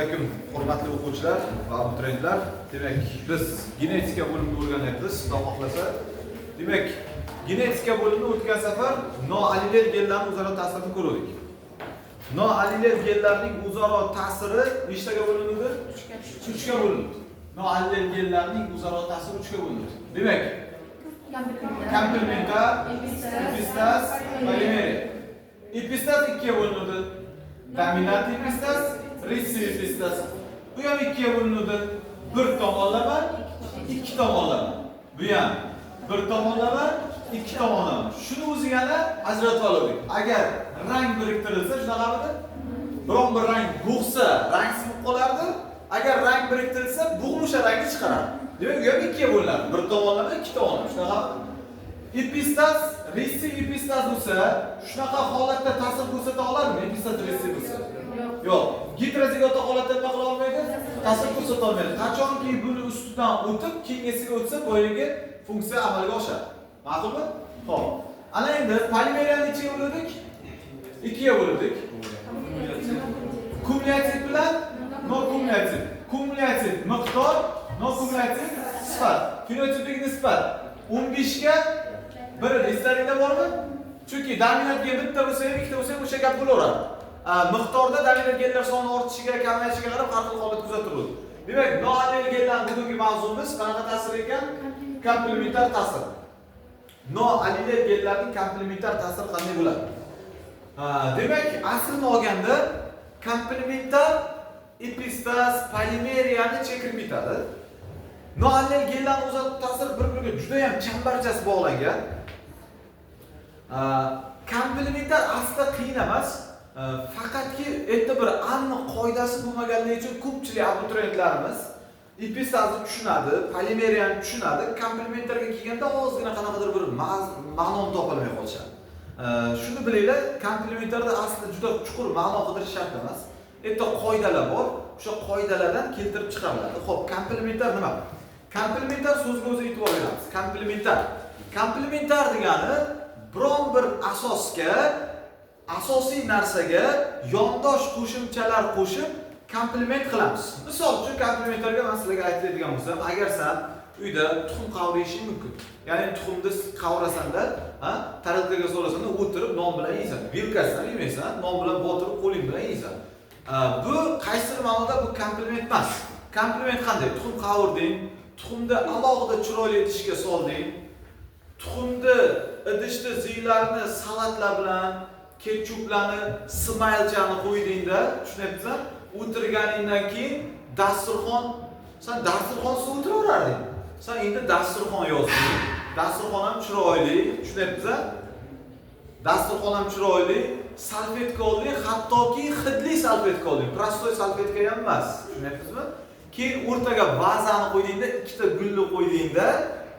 alaykum, hurmatli o'quvchilar va abituriyentlar. Demak, biz genetika bo'limini o'rganyapmiz, Xudo xohlasa. Demak, genetika bo'limini o'tgan safar noallel genlarning o'zaro ta'sirini ko'rdik. Noallel genlarning o'zaro ta'siri nechtaga bo'linadi? 3 ga bo'linadi. Noallel genlarning o'zaro ta'siri 3 ga bo'linadi. Demak, komplementar, epistas, polimer. Epistas 2 ga bo'linadi. Dominant epistas, recessive epistas. Bu ham 2 ga bo'linadi. Bir tomonlama, 2 tomonlama. Bu ham bir tomonlama, 2 tomonlama. Shuni o'zi yana ajratib oldik. Agar rang biriktirilsa, shunaqamidi? Biron bir rang bo'g'sa, rang sinib qolardi. Agar rang biriktirilsa, bo'g'misha rangi chiqaradi. Demak, bu ham 2 ga bo'linadi. Bir tomonlama, 2 tomonlama. Shunaqami? Epistas, recessive epistas bo'lsa, shunaqa holatda ta'sir ko'rsata oladimi? Epistas recessive bo'lsa? Yo'q. Heterozigota holatda nima qila olmaydi? Ta'sir ko'rsata olmaydi. Qachonki buni ustidan o'tib, keyingisiga o'tsa, boyagi funksiya amalga oshadi. Ma'qulmi? Xo'p. Ana endi polimeriyani nechaga bo'ldik? 2 ga bo'ldik. Kumulyativ bilan nokumulyativ. Kumulyativ miqdor, nokumulyativ sifat. Fenotipik nisbat 15 ga 1 eslaringda bormi? Chunki dominant gen bitta bo'lsa ham, ikkita bo'lsa ham o'sha gap bo'laveradi. Miqdorda dominant genlar soni ortishiga, kamayishiga qarab har xil holat kuzatiladi. Demak, noallel genlarning bugungi mavzumiz qanaqa ta'sir ekan? Komplementar ta'sir. Noallel genlarning komplementar ta'siri qanday bo'ladi? Demak, aslini olganda komplementar epistas polimeriyani chekirib bitadi. Noallel genlarning o'zaro ta'siri bir-biriga juda ham chambarchas bog'langan. Komplementar aslida qiyin emas. Faqatki erta bir aniq qoidasi bo'lmaganligi uchun ko'pchilik abituriyentlarimiz epistasni tushunadi, polimeriyani tushunadi, komplementarga kelganda ozgina qanaqadir bir ma'no topolmay qolishadi. Shuni bilinglar, komplementarda aslida juda chuqur ma'no qidirish shart emas. Erta qoidalar bor, o'sha qoidalardan keltirib chiqariladi. Xo'p, komplementar nima? Komplementar so'zga o'zi e'tibor beramiz. Komplementar. Komplementar degani biron bir asosga, asosiy narsaga yondosh qo'shimchalar qo'shib komplement qilamiz. Misol uchun komplementarga men sizlarga aytadigan bo'lsam, agar sen uyda tuxum qavrishing mumkin. Ya'ni tuxumni qavrasan-da, tarelkaga solasanda o'tirib non bilan yeysan. Vilkasidan yemaysan, non bilan botirib qo'ling bilan yeysan. Bu qaysi ma'noda bu komplement emas. Komplement qanday? Tuxum qavirding, tuxumni alohida chiroyli idishga solding. Tuxumni idishda ziylarni salatlar bilan, ketchuplarni, smaylchani qo'ydingda, tushunyapsizmi? O'tirganingdan keyin dasturxon, sen dasturxonsiz o'tiraverarding. Sen endi dasturxon yozding. Dasturxon ham chiroyli, tushunyapsizmi? Dasturxon ham chiroyli, salfetka olding, hattoki hidli salfetka olding. Prostoy salfetka ham emas, tushunyapsizmi? Keyin o'rtaga vazani qo'ydingda, ikkita gulni qo'ydingda,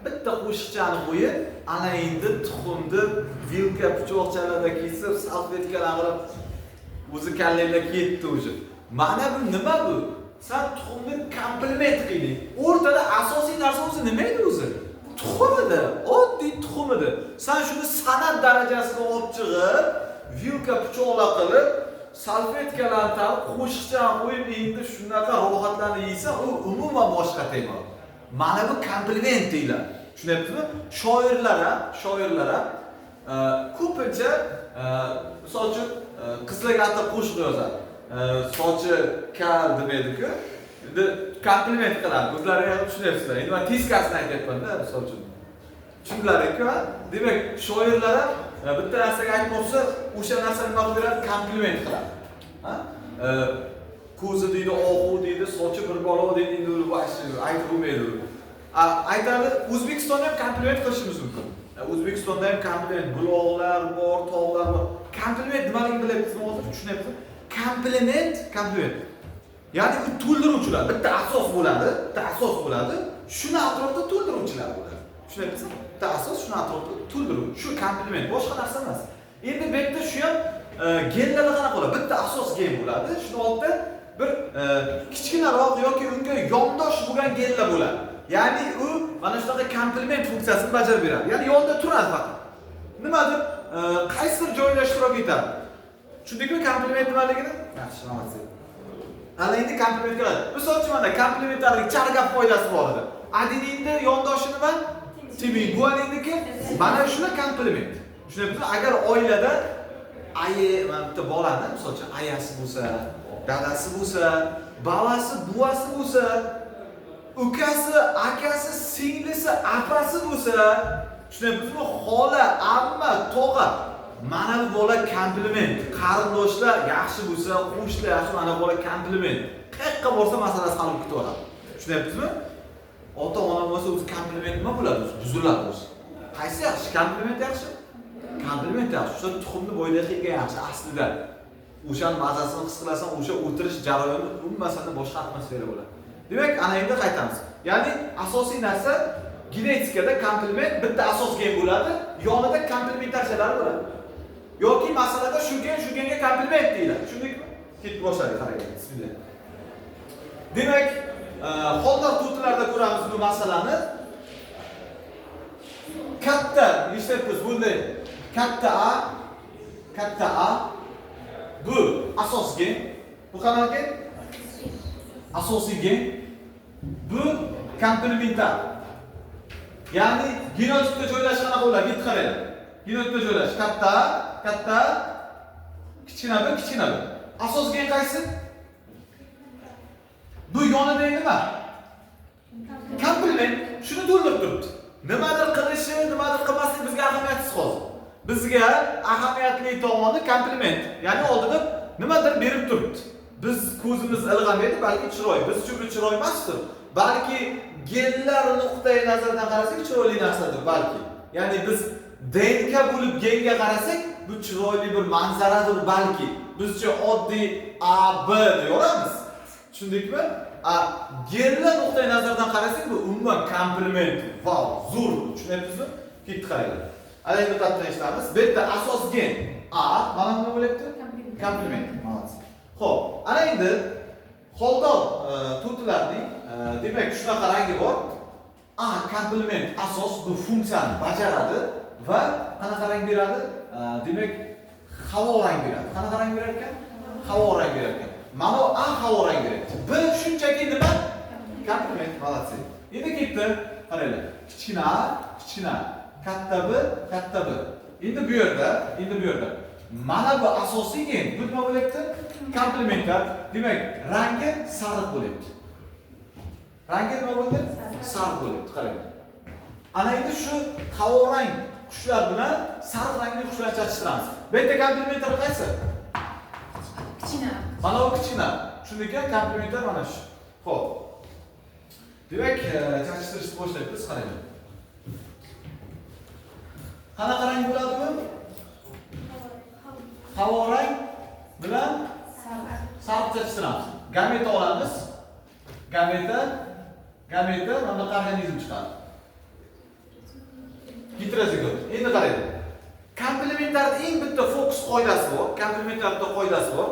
bitta qo'shiqchani qo'yib, ana endi tuxumni vilka pichoqchalarda kesib, salfetkalar qilib o'zi kallanglar ketdi o'zi. Mana bu nima bu? Sen tuxumni komplement qilding. O'rtada asosiy narsa o'zi nima edi o'zi? Tuxum edi, oddiy tuxum edi. Sen shuni san'at darajasiga olib chiqib, vilka pichoqlar qilib, salfetkalarni taqib, qo'shiqchani qo'yib, endi shunaqa rohatlanib yeysan, u umuman boshqa tema. Mana bu komplement deyiladi. Tushunyapsizmi? Shoirlar ham ko'pincha misol uchun qizlarga hatto qo'shiq yozadi. Sochi kar demaydi-ku. Endi komplement qiladi. O'zlari ham tushunyapsizlar. Endi men teskasini aytyapman-da, misol uchun. Tushunlaring-ku? Demak, shoirlar ham bitta narsaga aytmoqchi, o'sha narsani nima qilib beradi? Komplement qiladi. Ko'zi deydi, ohu deydi, sochi bir balo deydi, endi u aytib bo'lmaydi. Aytadi, O'zbekistonda ham komplement qilishimiz mumkin. O'zbekistonda ham komplement, buloqlar bor, tog'lar bor. Komplement nimaligini bilyapsizmi hozir? Tushunyapsizmi? Komplement. Ya'ni bu to'ldiruvchilar, bitta asos bo'ladi, shuni atrofida to'ldiruvchilar bo'ladi. Tushunyapsizmi? Bitta asos, shuni atrofida to'ldiruvchi. Shu komplement, boshqa narsa emas. Endi bu yerda shu ham genlarda qanaqa bo'ladi? Bitta asos gen bo'ladi. Shuni oldida bir kichkinaroq yoki unga yondosh bo'lgan genlar bo'ladi. Ya'ni u mana shunaqa komplement funksiyasini bajarib beradi. Ya'ni yonda turadi faqat. Nimadir? Qaysidir joyda ishtirok etadi. Tushundingmi komplement nimaligini? Yaxshi, rahmat. Ana endi komplement qiladi. Misol uchun mana komplementarlik chargab foydasi bor edi. Adeningni yondoshi nima? Tibin. Guanindiki mana shuni komplement. Tushunayapsizmi? Agar oilada mana bitta bolani, misol uchun ayasi bo'lsa, dadasi bo'lsa, balasi, buvasi bo'lsa, ukasi, akasi, singlisi, apasi bo'lsa, tushunayapsizmi? Xola, amma, tog'a. Mana bu bola komplement. Qarindoshlar yaxshi bo'lsa, qo'shnilar yaxshi, mana bu bola komplement. Qayerga borsa masalasi hal bo'lib ketaveradi. Tushunayapsizmi? Ota-ona bo'lsa o'zi komplement nima bo'ladi? Buziladi o'zi. Qaysi yaxshi? Komplement yaxshi? Komplement yaxshi. O'sha tuxumni bo'yda qilgan yaxshi aslida. O'shan mazasini his qilasan, o'sha o'tirish jarayoni umuman boshqa atmosfera bo'ladi. Demak, ana endi qaytamiz. Ya'ni asosiy narsa genetikada komplement bitta asos gen bo'ladi, yonida komplementarchalar bo'ladi. Yoki masalada shu genga komplement deyiladi. Tushundingmi? Ketib boshladik, qarang. Bismillah. Demak, holdor tutlarda ko'ramiz bu masalani. Katta, eshitibsiz, bunday katta A bu asos gen. Bu qanaqa gen? Asosiy gen. Bu komplementar. Ya'ni genotipda joylash qanaqa bo'ladi? Bitta qarang. Genotipda joylash katta, kichkina bir. Asos gen qaysi? Bu yonida nima? Komplement. Shuni to'ldirib turibdi. Nimadir qilishi, nimadir qilmasligi bizga ahamiyatsiz hozir. Bizga ahamiyatli tomoni komplement. Ya'ni oldida nimadir berib turibdi. Biz ko'zimiz ilg'amaydi, balki chiroy. Biz uchun chiroy emasdir. Balki genlar nuqtai nazardan qarasak chiroyli narsadir balki. Ya'ni biz DNK bo'lib genga qarasak, bu chiroyli bir manzaradir balki. Bizcha oddiy A, B deyamiz. Tushundikmi? Genlar nuqtai nazardan qarasak, bu umuman komplement. Wow, zo'r. Tushunayapsizmi? Ketdi qaranglar. Ana endi qattiq eshitamiz. Bu yerda asos gen A, mana nima bo'lyapti? Komplement. Mazza. Xo'p, ana endi holdor tutlarning demak shunaqa rangi bor. A komplement asos bu funksiyani bajaradi va qanaqa rang beradi? Demak havo rang beradi. Qanaqa rang berar ekan? Havo rang berar ekan. Mana A havo rang beradi. B shunchaki nima? Komplement, молодцы. Endi ketdi. Qaranglar. Kichkina A, kichkina, katta B. Endi bu yerda mana bu asosiy gen. Bu nima bo'lyapti? Komplementar. Demak, rangi sariq bo'lyapti. Rangi nima bo'ldi? Sariq bo'lyapti. Qarang. Ana endi shu havo rang qushlar bilan sariq rangli qushlarni chatishtiramiz. Bu yerda komplementar qaysi? Kichkina. Mana bu kichkina. Shunday ekan, komplementar mana shu. Xo'p. Demak, chatishtirishni boshlaymiz. Qarang. Qanaqa rang bo'ladi bu? Havo rang bilan sariq chatishtiramiz. Gameta olamiz. Gameta mana organizm chiqadi. Heterozigot. Endi qarang. Komplementarning eng bitta fokus qoidasi bor. Komplementarda qoidasi bor.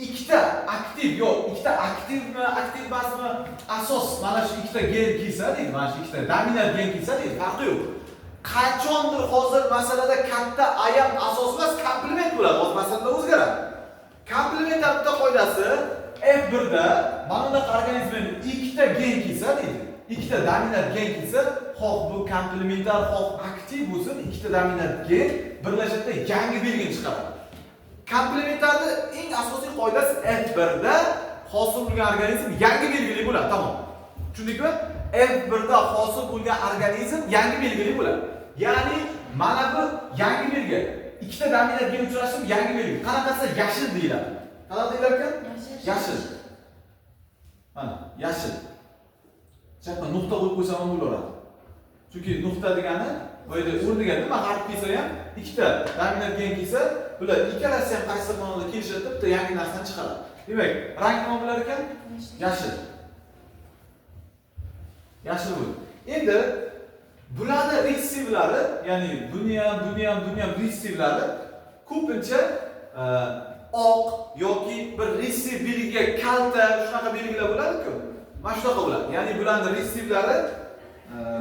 Ikkita aktiv ikkita aktivmi, aktiv emasmi? Asos mana shu ikkita gen kelsa deydi, mana shu ikkita dominant gen kelsa deydi, farqi yo'q. Qachondir hozir masalada katta ayam asos emas, komplement bo'ladi. Hozir masalada o'zgaradi. Komplementarda qoidasi F1 da mana bunaqa organizmning ikkita gen kelsa deydi. Ikkita dominant gen kelsa, xoh bu komplementar, xoh aktiv bo'lsin, ikkita dominant gen birlashadi, yangi belgini chiqaradi. Komplementarning eng asosiy qoidasi F1 da hosil bo'lgan organizm yangi belgili bo'ladi, tamom. Tushundingmi? F1 da hosil bo'lgan organizm yangi belgili bo'ladi. Ya'ni mana bu yangi belgi. Ikkita dominant gen uchrashib yangi belgi. Qanaqasi yashil deyiladi. Qanaqa deyilar ekan? Yashil. Mana, yashil. Chaqma nuqta qo'yib qo'ysam ham bo'laveradi. Chunki nuqta degani bu yerda o'rniga nima harf kelsa ham, ikkita dominant gen kelsa, bular ikkalasi ham qaysi tomonda kelishadi, bitta yangi narsani chiqaradi. Demak, rang nima bo'lar ekan? Yashil. Yashil bo'ldi. Endi bularni retsivlari, ya'ni buni ham retsivlari ko'pincha oq yoki bir retsiv belgiga kalta shunaqa belgilar bo'ladi-ku. Mana shunaqa bo'ladi. Ya'ni bularning retsivlari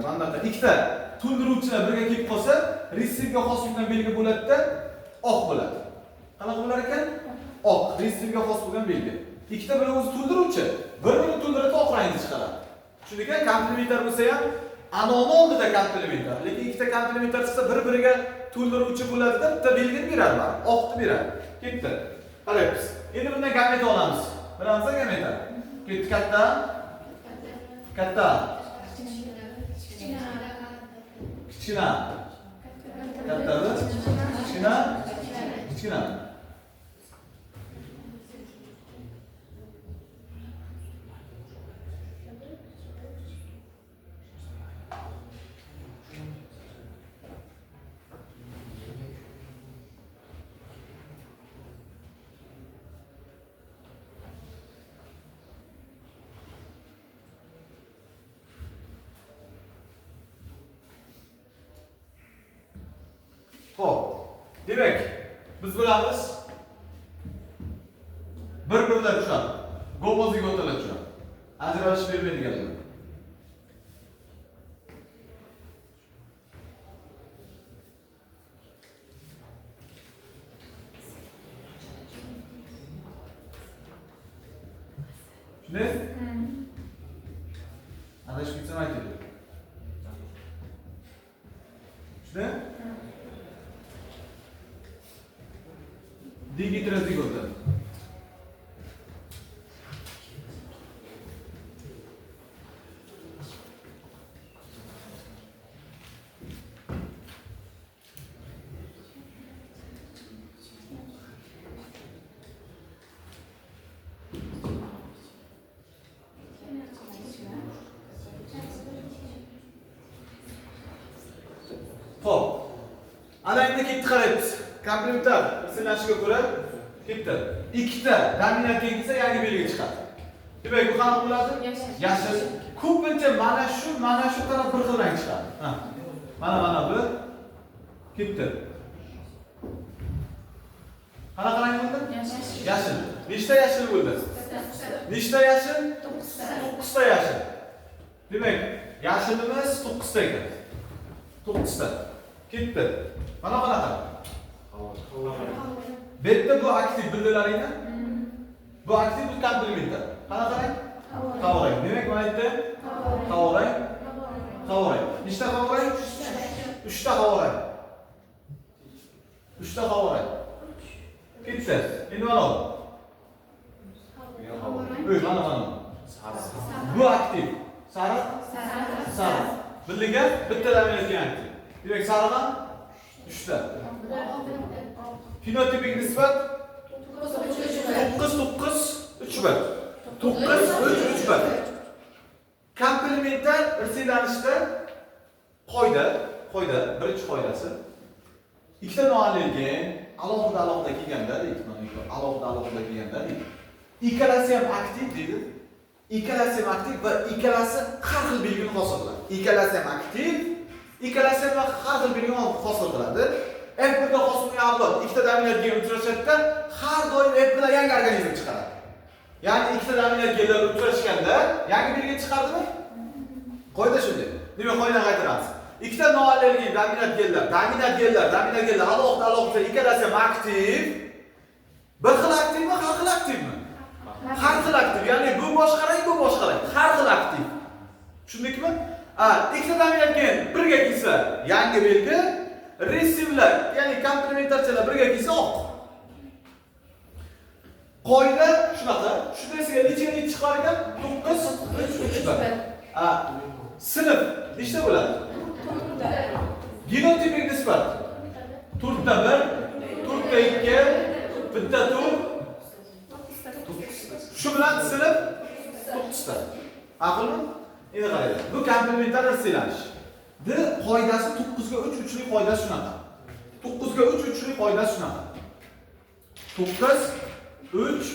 mana bunaqa ikkita to'ldiruvchilar birga kelib qolsa, retsivga xos bo'lgan belgi bo'ladida oq bo'ladi. Qanaqa bo'lar ekan? Oq, retsivga xos bo'lgan belgi. ikkita bilan o'zi to'ldiruvchi. Bir-birini to'ldiradi, oq rangni chiqaradi. Tushundingmi? Komplementar bo'lsa ham anoni oldida komplementar. Lekin ikkita komplementar chiqsa bir-biriga to'ldiruvchi bo'ladi-da, bitta belgini beradi, oqni beradi. Ketdi. Qaraymiz. Endi bundan gamet olamiz. Bilamizmi gametni? Ketdi katta. Katta. Kichkina. Kattami? Kichkina. Kichkina. Xo'p, demak, biz bilamiz bir-birlar tushadi. Gomozigotalar tushadi. Ajralishib bermaydiganlar. Shunday? Adashib ketsam aytadi. Shunday? Digitrazigota. Xo'p. Ana endi ketdi qaraymiz. Komplementar sinashiga ko'ra ketdi. Ikkita dominant kelsa yangi belgi chiqadi. Demak, bu qanaqa bo'ladi? Yashil. Ko'pincha mana shu taraf bir xil rang chiqadi. Ha. Mana bu ketdi. Qanaqa rang bo'ldi? Yashil. Nechta yashil bo'ldi? Nechta yashil? 9 ta yashil. Demak, yashilimiz 9 ta ekan. 9 ta. Ketdi. Mana qanaqa? Bu yerda bu aktiv bildilaringmi? Bu aktiv, bu komplementar. Qanaqa rang? Qora rang. Demak, mana yerda qora rang. Qora rang. Nechta qora rang? 3 ta qora rang. 3 ta qora rang. Ketdi. Endi mana bu. Mana. Bu aktiv. Sariq? Sariq. Birliga bitta dominantga aktiv. Demak, sariqdan 3 ta. Fenotipik nisbat 9-9-3-1. 9-3-3-1. Komplementar irsilanishda qoida, birinchi qoidasi ikkita noanilgen alohida kelganda, ikkalasi ham aktiv deydi. Ikkalasi ham aktiv va ikkalasi har xil belgini hosil qiladi. Ikkalasi ham aktiv, ikkalasi ham har xil belgini hosil qiladi. F1da hosilga avlod ikkita dominant gen uchrashadida har doim F1da yangi organizm chiqaradi. Ya'ni ikkita dominant genlar uchrashganda yangi belgi chiqardimi? Qoida shunday. Nima qoidani qaytaramiz? Ikkita noallergen dominant genlar alohida ikkalasi ham aktiv. Bir xil aktivmi, har xil aktivmi? Har xil aktiv. Ya'ni bu boshqa rang, bu boshqa rang. Har xil aktiv. Tushundingmi? Ikkita dominant gen birga kelsa yangi belgi, resivlar, ya'ni komplementarchilar birga kelsa oq. Qoida shunaqa. Shunisiga necha chiqar ekan? 9-3-1. Sinf nechta bo'ladi? Genotipik nisbat 4 ta 1, 4 ta 2, bitta 4. Shu bilan sinf 9 ta. Aqlmi? Endi qaraylik. Bu komplementar irsilanish. Qoidasi 9 ga 3 uchli qoidasi shunaqa. 9 ga 3 uchli qoidasi shunaqa. 9 3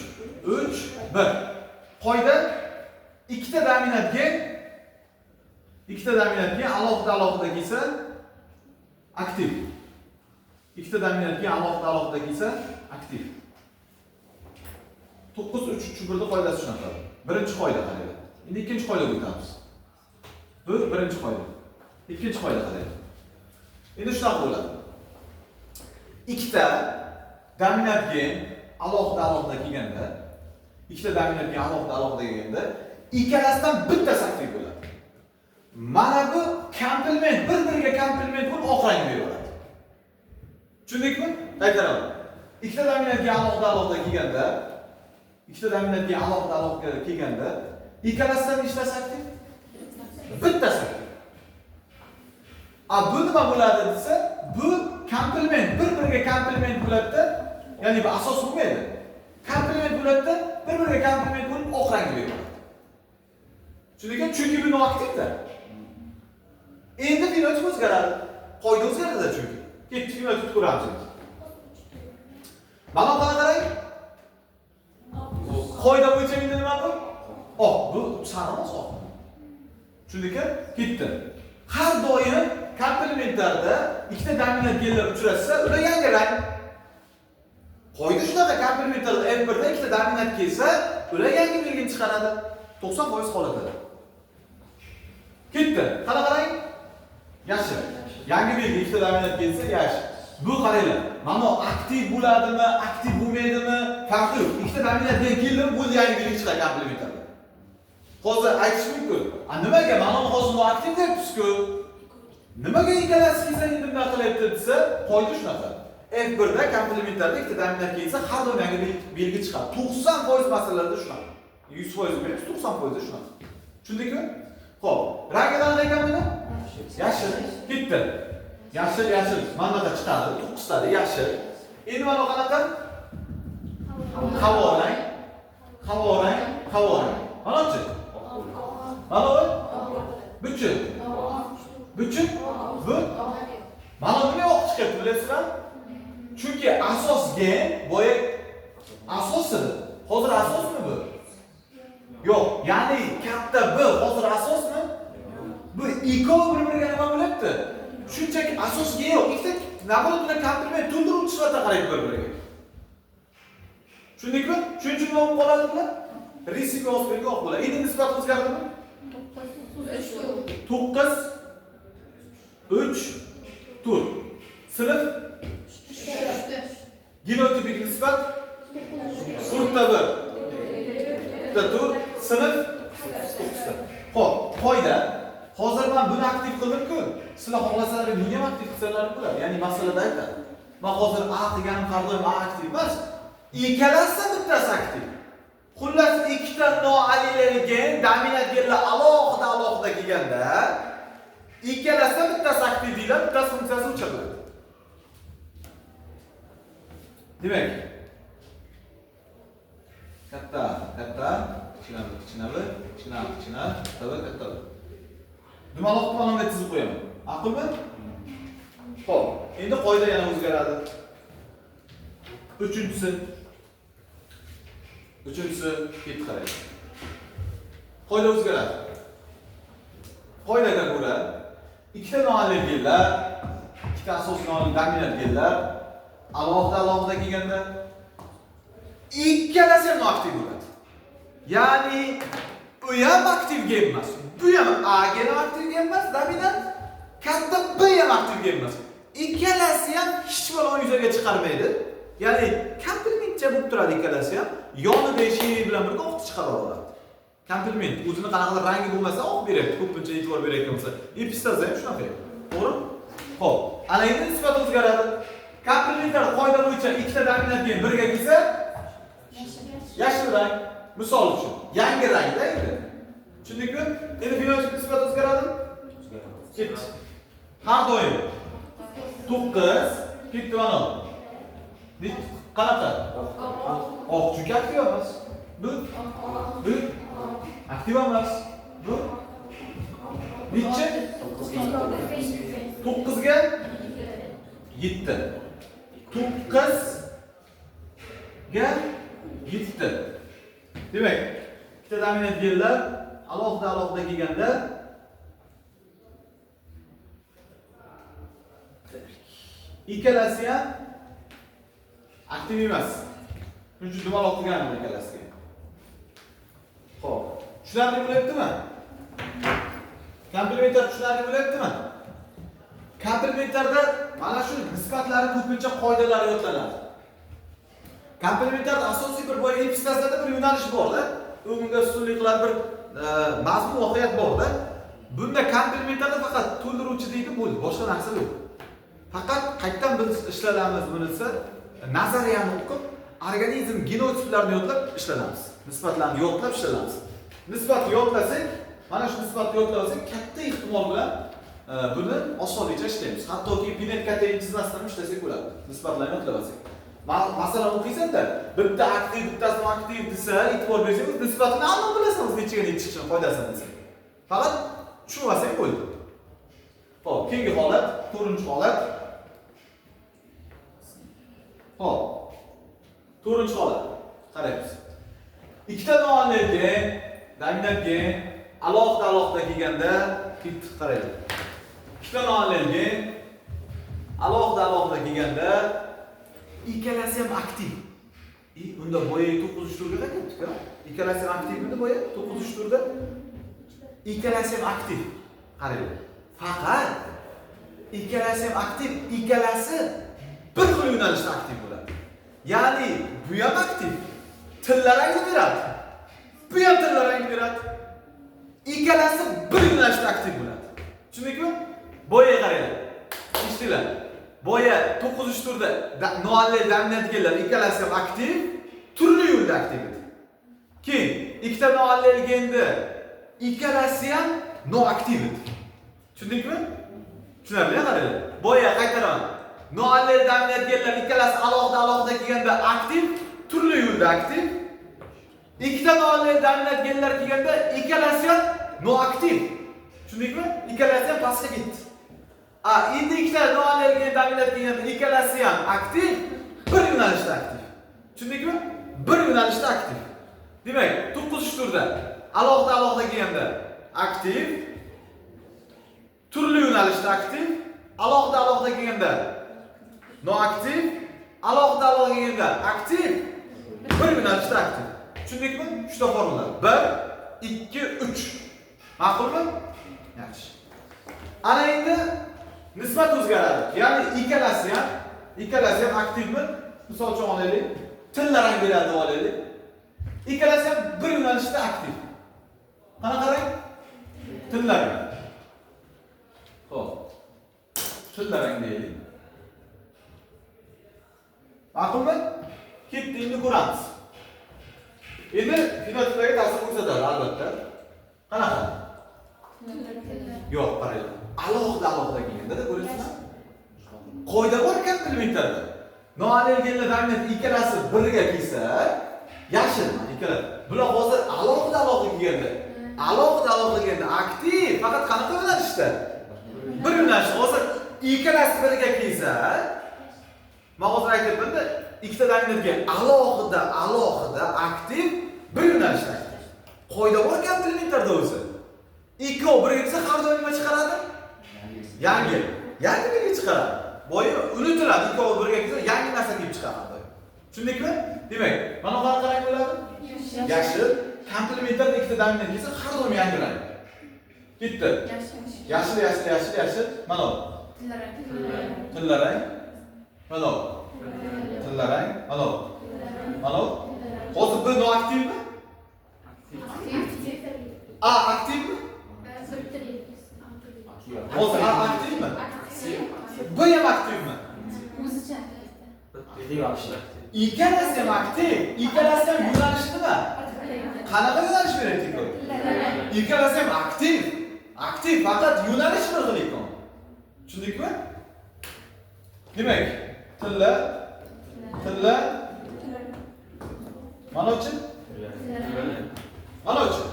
3 1. Qoida ikkita dominant gen alohida kelsa aktiv. Ikkita dominant gen alohida kelsa aktiv. 9 3 3 1 da qoidasi shunaqa. Birinchi qoida qaraylik. Endi ikkinchi qoidaga o'tamiz. Bu birinchi qoida. Ikkinchi qoida qaraylik. Endi shunaqa bo'ladi. Ikkita dominant gen alohida kelganda ikkita dominantga alohida kelganda ikkalasidan bittasi aktiv bo'ladi. Mana bu komplement, bir-biriga komplement bo'lib oq rang beradi. Tushundingmi? Qaytaraman. Ikkita dominantga alohida kelganda, ikkalasidan nechtasi aktiv? Bittasi aktiv. Bu nima bo'ladi desa, bu komplement, bir-biriga komplement bo'ladi. Ya'ni bu asos bo'lmaydi. Komplement bo'ladi, bir-biriga komplement bo'lib oq rang beradi. Tushundingmi? Chunki bu noaktivda. Endi fenotip o'zgaradi. Qoida o'zgaradi chunki. Ketdi fenotipni ko'ramiz. Mana buni qarang. Qoida bo'yicha endi nima bu? Bu sariq oq. Tushundingmi? Ketdi. Har doim komplementlarda ikkita dominant genlar uchrashsa, ular yangi rang. Qoida shunaqa, komplementlarda F1 da ikkita dominant kelsa, ular yangi belgini chiqaradi. 90% holatda. Ketdi. Qarang. Yashil. Yangi belgi ikkita dominant kelsa, yashil. Bu qaranglar. Mana aktiv bo'ladimi, aktiv bo'lmaydimi, farqi yo'q. Ikkita dominant keldi, bu yangi belgi chiqadi komplementlarda. Hozir aytish mumkin. Nimaga mana hozir aktiv deyapsiz-ku? Nimaga ikkalasi kelsa endi bunday qilyapti desa, qoida shunaqa. F1 da komplementlarda ikkita dominant kelsa, har doim yangi belgi chiqadi. 90% masalalarda shunaqa. 100% emas, 90% shunaqa. Tushundingmi? Xo'p, rangi qanaqa ekan buni? Yashil. Ketdi. Yashil. Mana bunaqa chiqadi, 9 tadi yashil. Endi mana qanaqa? Havo rang. Mana-chi? Mana bu? Buchuk. Bu? Mana bunga oq chiqyapti, bilasizmi? Chunki asos gen, boya asosidir. Hozir asosmi bu? Yo'q, ya'ni katta B hozir asosmi? Bu ikkovi bir-biriga nima bo'lyapti? Shunchaki asosga yo'q. Ikkita naboratlar komplement to'ldiruvchi sifatida qaraydi bir-biriga. Tushundingmi? Shuning uchun nima bo'lib qoladi bular? Resipi o'zbekga oq bo'ladi. Endi nisbat o'zgardimi? 9 3 4. Sinf genotipik nisbat 4 sinf 9. Xo'p, qoida. Hozir men buni aktiv qildim-ku. Sizlar xohlasangiz buni ham aktiv qilsalaringiz bo'ladi. Ya'ni masalada aytadi. Men hozir A deganim har doim A aktiv emas. Ikkalasi bittasi aktiv. Xullas ikkita noalilarga dominant genlar alohida kelganda ikkalasi bittasi aktiv deyiladi, bittasi funksiyasi o'chiriladi. Demak, katta, kichkina, katta. Dumaloq tomonga chizib qo'yaman. Aqlmi? Xo'p, endi qoida yana o'zgaradi. Uchinchisi ketib qarang. Qoida o'zgaradi. Qoidaga ko'ra ikkita noaniq genlar, ikkita asosiy noaniq dominant genlar alohida kelganda ikkalasi ham aktiv bo'ladi. Ya'ni u ham aktiv gen emas. Bu ham A gen aktiv gen emas, dominant. Katta B ham aktiv gen emas. Ikkalasi ham hech balon yuzaga chiqarmaydi. Ya'ni komplementcha bo'lib turadi ikkalasi ham. Yonida shey bilan birga oq chiqara oladi. Komplement o'zini qanaqadir rangi bo'lmasa oq beradi. Ko'pincha e'tibor berayotgan bo'lsa, epistaza ham shunaqa. To'g'ri? Xo'p, ana endi nisbat o'zgaradi. Komplementlar qoida bo'yicha ikkita dominant gen birga kelsa, yashil rang. Misol uchun, yangi rangda endi. Tushundingmi? Endi fenotip nisbat o'zgaradi? Ketdi. Har doim 9 ketdi mana. Qanaqa? Oq chunki aktiv emas. Bu aktiv emas. Bu necha? 9 ga 7. 9 ga 7. Demak, ikkita dominant genlar alohida kelganda ikkalasi ham aktiv emas. Shuning uchun dumaloq qilganman ikkalasiga. Xo'p, tushunarli bo'lyaptimi? Komplementlar tushunarli bo'lyaptimi? Komplementlarda mana shu nisbatlari ko'pincha qoidalar yodlanadi. Komplementarda asosiy bir bo'yi epistazlarda bir yo'nalish bor-da. Unga ustunlik qilgan bir mazmun voqeat bor-da. Bunda komplementarda faqat to'ldiruvchi deydi bo'ldi, boshqa narsa yo'q. Faqat qayerdan biz ishlatamiz bunisi? Nazariyani o'qib, organizm genotiplarni yodlab ishlatamiz. Nisbatlarni yodlab ishlatamiz. Nisbat yodlasak, mana shu nisbatni yodlasak, katta ehtimol bilan buni osonlikcha ishlaymiz. Hattoki binet kattayi tizmasdan ishlasak bo'ladi. Nisbatlarni yodlab olsak. Masalan, o'qiysanda, bitta aktiv, bittasi aktiv desa, e'tibor bersangiz, nisbatini aniq bilasiz, nechaga yetib chiqishini foydasini desa. Faqat tushunmasak bo'ldi. Xo'p, keyingi holat, 4-holat. Xo'p. 4-holat. Qaraymiz. Ikkita noanlarga, dominantga alohida kelganda, qaraylik. Ikkita noanlarga alohida kelganda ikkalasi ham aktiv. Unda bo'yi 9 turga qaytibdi-ku. Ikkalasi ham aktivmi bo'yi 9 turda? Ikkalasi ham aktiv. Qaraylik. Faqat ikkalasi ham aktiv, ikkalasi bir xil yo'nalishda aktiv bo'ladi. Ya'ni bu ham aktiv. Tillarni beradi. Bu ham tillarni beradi. Ikkalasi bir yo'nalishda aktiv bo'ladi. Tushundingmi? Bo'yiga qaraylik. Eshitdinglar? Bo'yi 9 turda noanlar dominantlar ikkalasi ham aktiv, turli yo'lda aktiv edi. Keyin ikkita noanlar kelganda ikkalasi ham noaktiv edi. Tushundingmi? Tushunarli qaranglar. Bo'yi qaytaraman. Noanlar dominantlar ikkalasi alohida kelganda aktiv, turli yo'lda aktiv. Ikkita noanlar dominantlar kelganda ikkalasi ham noaktiv. Tushundingmi? Ikkalasi ham pastga ketdi. Endi ikkita noanlarga dominant kelganda ikkalasi ham aktiv, bir yo'nalishda aktiv. Tushundingmi? Bir yo'nalishda aktiv. Demak, 9 turda alohida kelganda aktiv, turli yo'nalishda aktiv, alohida kelganda noaktiv, alohida kelganda aktiv, bir yo'nalishda aktiv. Tushundingmi? Shunda formula. 1 2 3. Ma'qulmi? Yaxshi. Ana endi nisbat o'zgaradi. Ya'ni ikkalasi ham aktivmi? Misol uchun olaylik. Tillarni beradi olaylik. Ikkalasi ham bir yo'nalishda aktiv. Qana qarang. Tillarni. Xo'p. Tillarni deylik. Ma'qulmi? Ketdi, endi ko'ramiz. Endi fenotiplarga ta'sir ko'rsatadi albatta. Qanaqa? Yo'q, qarang. Alohida kelganda ko'rasizmi? Qoida bor komplementarda. Noanlarga dominant ikkalasi birga kelsa, yashil ikkala. Bular hozir alohida kelganda, kelganda aktiv, faqat qanaqa yo'nalishda? Bir yo'nalish. Hozir ikkalasi birga kelsa, men hozir aytibman-da, ikkita dominantga alohida aktiv, bir yo'nalishda aktiv. Qoida bor komplementarda o'zi. Ikkov birga kelsa, har doim nima chiqaradi? Yangi birga chiqaradi. Bo'yi unutiladi, ikkov birga kelsa, yangi narsa kelib chiqaradi. Tushundingmi? Demak, mana bu qanaqa rang bo'ladi? Yashil. Komplementarda ikkita dominant kelsa, har doim yangi rang. Ketdi. Yashil. Mana bu. Tillarang. Mana bu. Tillarang. Mana bu. Hozir bu noaktivmi? Aktivmi? Hozir aktivmi? Bu ham aktivmi? O'zicha. Ikkalasi ham aktiv. Ikkalasi ham yo'nalishi nima? Qanaqa yo'nalish beradi ku? Ikkalasi ham aktiv. Aktiv, faqat yo'nalish bir xil ekan. Tushundingmi? Demak, tilla manochi? Manochi?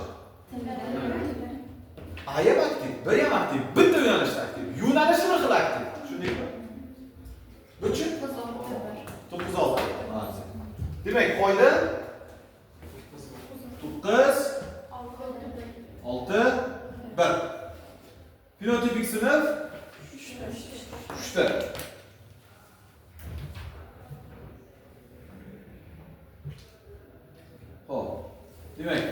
Ayam aktiv, bir ham aktiv, bitta yo'nalishda aktiv. Yo'nalishi bir xil aktiv. Tushundingmi? Buchi? 9 Demak, qoida 9 6 1. Fenotipik sinf 3ta. Xo'p. Demak,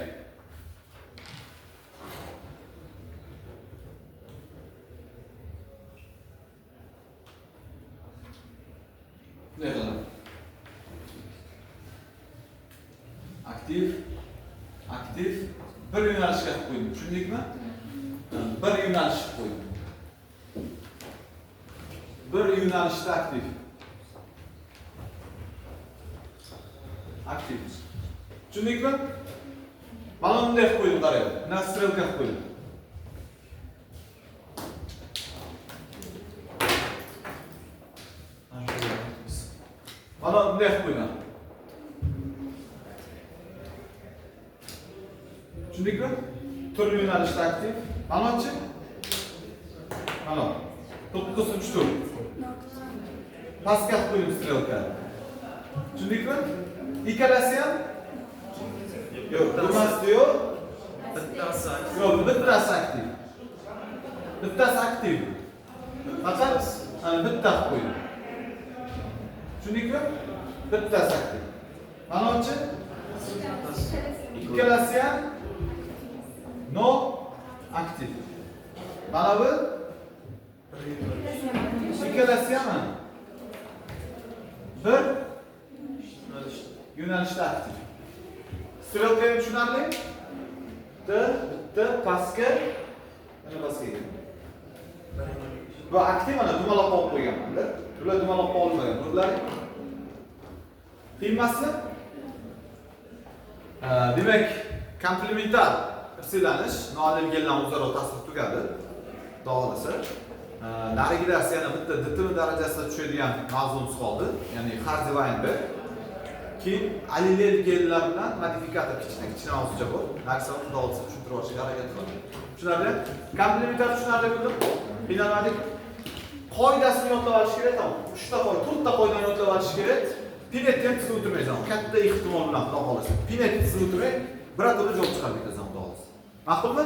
Aktiv, aktiv. Bir yo'nalishga qilib qo'ydim. Tushundingmi? Bir yo'nalish qilib qo'ydim. Bir yo'nalishda aktiv. Aktiv. Tushundingmi? Mana bunday qilib qo'ydim, qarang. Mana strelka qilib qo'ydim. Mana bunday qilib qo'ydim. Tushundingmi? Turli yo'nalishda aktiv. Manachi? Mana 9-tur. Pastga qilib qo'ydim strelka. Tushundingmi? Ikkalasi ham yo'q, bittasi yo'q. Yo'q, bittasi aktiv. Bittasi aktiv. Faqat ana bitta qilib qo'ydim. Tushundingmi? Bittasi aktiv. Manachi? Ikkalasi ham no aktiv. Mana bu ikkalasi ham mana bir yo'nalishda aktiv. Strelka ham tushunarli? Bitta pastga, mana pastga. Bu aktiv mana dumalab olib qo'yganman-da. Bular dumalab olmagan. Bular qiymasmi? Demak, komplementar irsilanish noanilganlar o'zaro ta'sir tugadi. Dog'lasa. Narigida yana bitta DTM darajasida tushadigan mavzuimiz qoldi. Ya'ni Hardivaynda. Keyin allelgenlar bilan modifikator kichkina mavzucha bor. Narsani xudo olsa tushuntirib olishga harakat qilaman. Tushunarli? Komplementar tushunarli bo'ldi. Binamadik. Qoidasini yodlab olish kerak, tamom. 3 ta qoida, 4 ta qoidani yodlab olish kerak. Pinet ham tizib o'tirmaysan. Katta ehtimol bilan xudo xolasa. Pinet tizib o'tirmay, birato'la javob chiqarib ketasan xudo xolasa. Ma'qulmi?